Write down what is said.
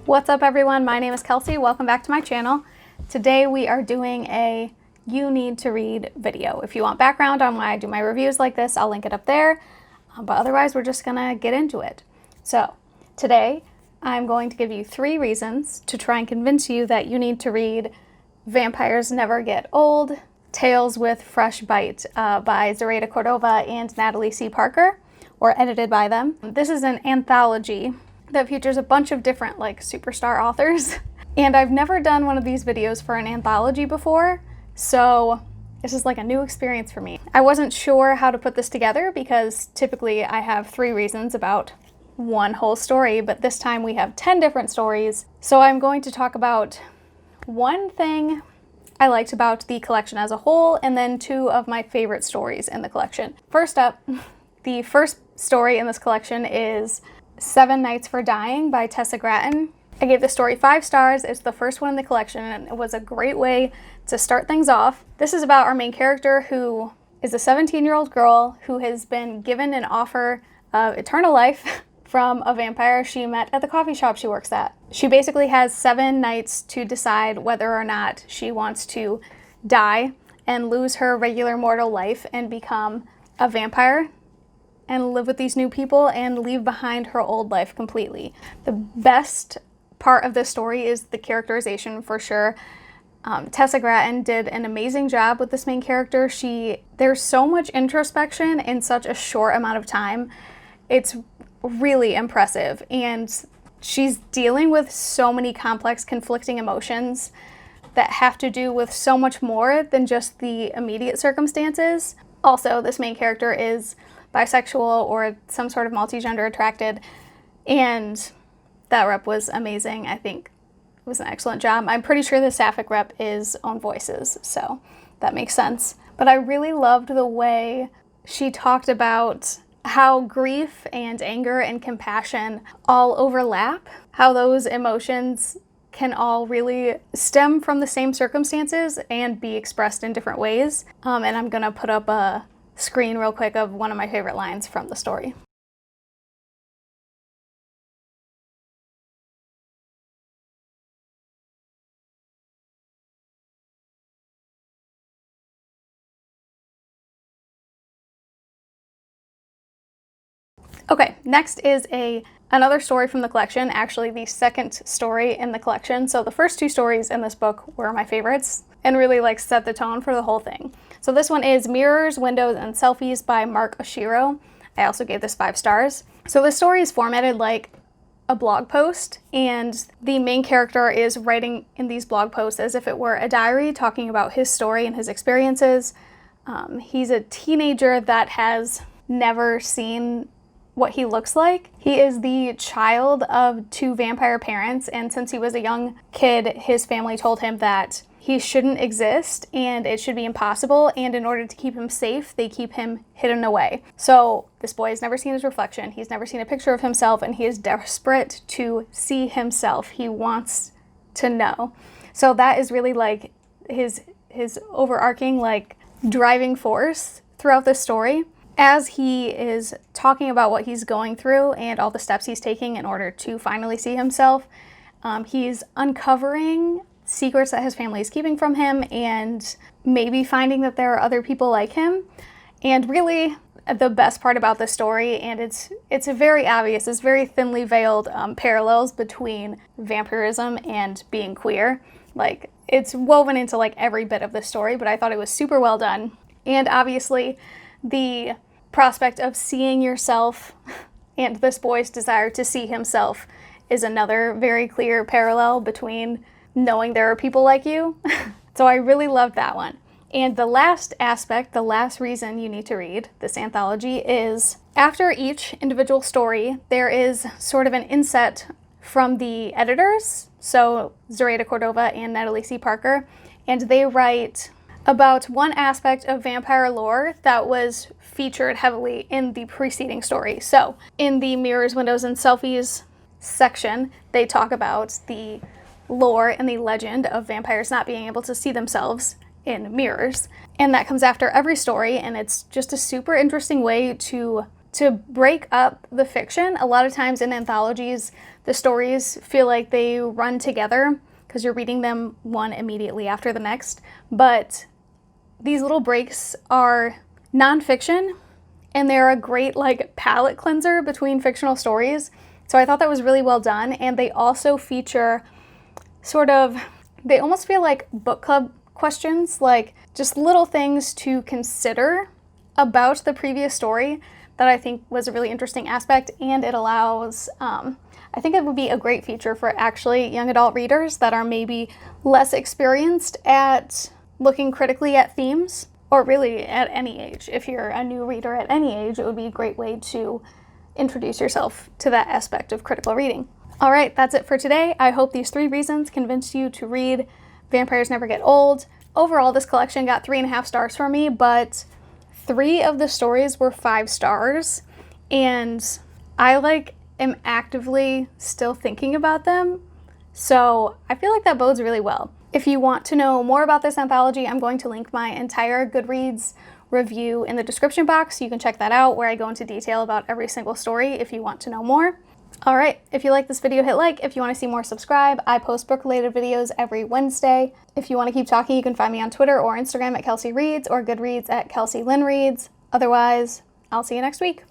What's up everyone, my name is Kelsey. Welcome back to my channel. Today we are doing a you need to read video. If you want background on why I do my reviews like this, I'll link it up there. But otherwise we're just gonna get into it. So today I'm going to give you 3 reasons to try and convince you that you need to read Vampires Never Get Old, Tales with Fresh Bite by Zoraida Cordova and Natalie C. Parker, or edited by them. This is an anthology that features a bunch of different superstar authors. And I've never done one of these videos for an anthology before, so this is a new experience for me. I wasn't sure how to put this together because typically I have 3 reasons about one whole story, but this time we have 10 different stories. So I'm going to talk about one thing I liked about the collection as a whole, and then 2 of my favorite stories in the collection. First up, the first story in this collection is 7 Nights for Dying by Tessa Gratton. I gave the story 5 stars. It's the first one in the collection, and it was a great way to start things off. This is about our main character, who is a 17-year-old girl who has been given an offer of eternal life from a vampire she met at the coffee shop she works at. She basically has 7 nights to decide whether or not she wants to die and lose her regular mortal life and become a vampire and live with these new people and leave behind her old life completely. The best part of this story is the characterization, for sure. Tessa Gratton did an amazing job with this main character. There's so much introspection in such a short amount of time. It's really impressive, and she's dealing with so many complex, conflicting emotions that have to do with so much more than just the immediate circumstances. Also, this main character is bisexual or some sort of multi-gender attracted, and that rep was amazing. I think it was an excellent job. I'm pretty sure the sapphic rep is HearOurVoices, so that makes sense. But I really loved the way she talked about how grief and anger and compassion all overlap, how those emotions can all really stem from the same circumstances and be expressed in different ways. And I'm gonna put up a screen real quick of one of my favorite lines from the story. Okay, next is another story from the collection, actually the second story in the collection. So the first 2 stories in this book were my favorites and really set the tone for the whole thing. So this one is Mirrors, Windows, and Selfies by Mark Oshiro. I also gave this 5 stars. So this story is formatted like a blog post, and the main character is writing in these blog posts as if it were a diary, talking about his story and his experiences. He's a teenager that has never seen what he looks like. He is the child of 2 vampire parents, and since he was a young kid, his family told him that he shouldn't exist and it should be impossible, and in order to keep him safe, they keep him hidden away. So this boy has never seen his reflection, he's never seen a picture of himself, and he is desperate to see himself. He wants to know. So that is really his overarching driving force throughout this story. As he is talking about what he's going through and all the steps he's taking in order to finally see himself, he's uncovering secrets that his family is keeping from him, and maybe finding that there are other people like him. And really, the best part about this story, and it's very obvious, it's very thinly veiled parallels between vampirism and being queer. It's woven into every bit of the story, but I thought it was super well done. And obviously, the prospect of seeing yourself and this boy's desire to see himself is another very clear parallel between knowing there are people like you. So I really loved that one. And the last aspect, the last reason you need to read this anthology is after each individual story, there is sort of an inset from the editors, so Zoraida Cordova and Natalie C. Parker, and they write about one aspect of vampire lore that was featured heavily in the preceding story. So in the Mirrors, Windows, and Selfies section, they talk about the lore and the legend of vampires not being able to see themselves in mirrors. And that comes after every story, and it's just a super interesting way to to break up the fiction. A lot of times in anthologies, the stories feel like they run together because you're reading them one immediately after the next. But these little breaks are nonfiction, and they're a great like palate cleanser between fictional stories. So I thought that was really well done. And they also feature they almost feel like book club questions, like just little things to consider about the previous story that I think was a really interesting aspect. And it allows, I think it would be a great feature for actually young adult readers that are maybe less experienced at looking critically at themes, or really at any age. If you're a new reader at any age, it would be a great way to introduce yourself to that aspect of critical reading. All right, that's it for today. I hope these 3 reasons convinced you to read Vampires Never Get Old. Overall, this collection got 3.5 stars for me, but 3 of the stories were 5 stars, and I am actively still thinking about them. So I feel like that bodes really well. If you want to know more about this anthology, I'm going to link my entire Goodreads review in the description box. You can check that out, where I go into detail about every single story if you want to know more. All right, if you like this video, hit like. If you want to see more, subscribe. I post book-related videos every Wednesday. If you want to keep talking, you can find me on Twitter or Instagram at Kelsey Reads, or Goodreads at Kelsey Lynn Reads. Otherwise, I'll see you next week.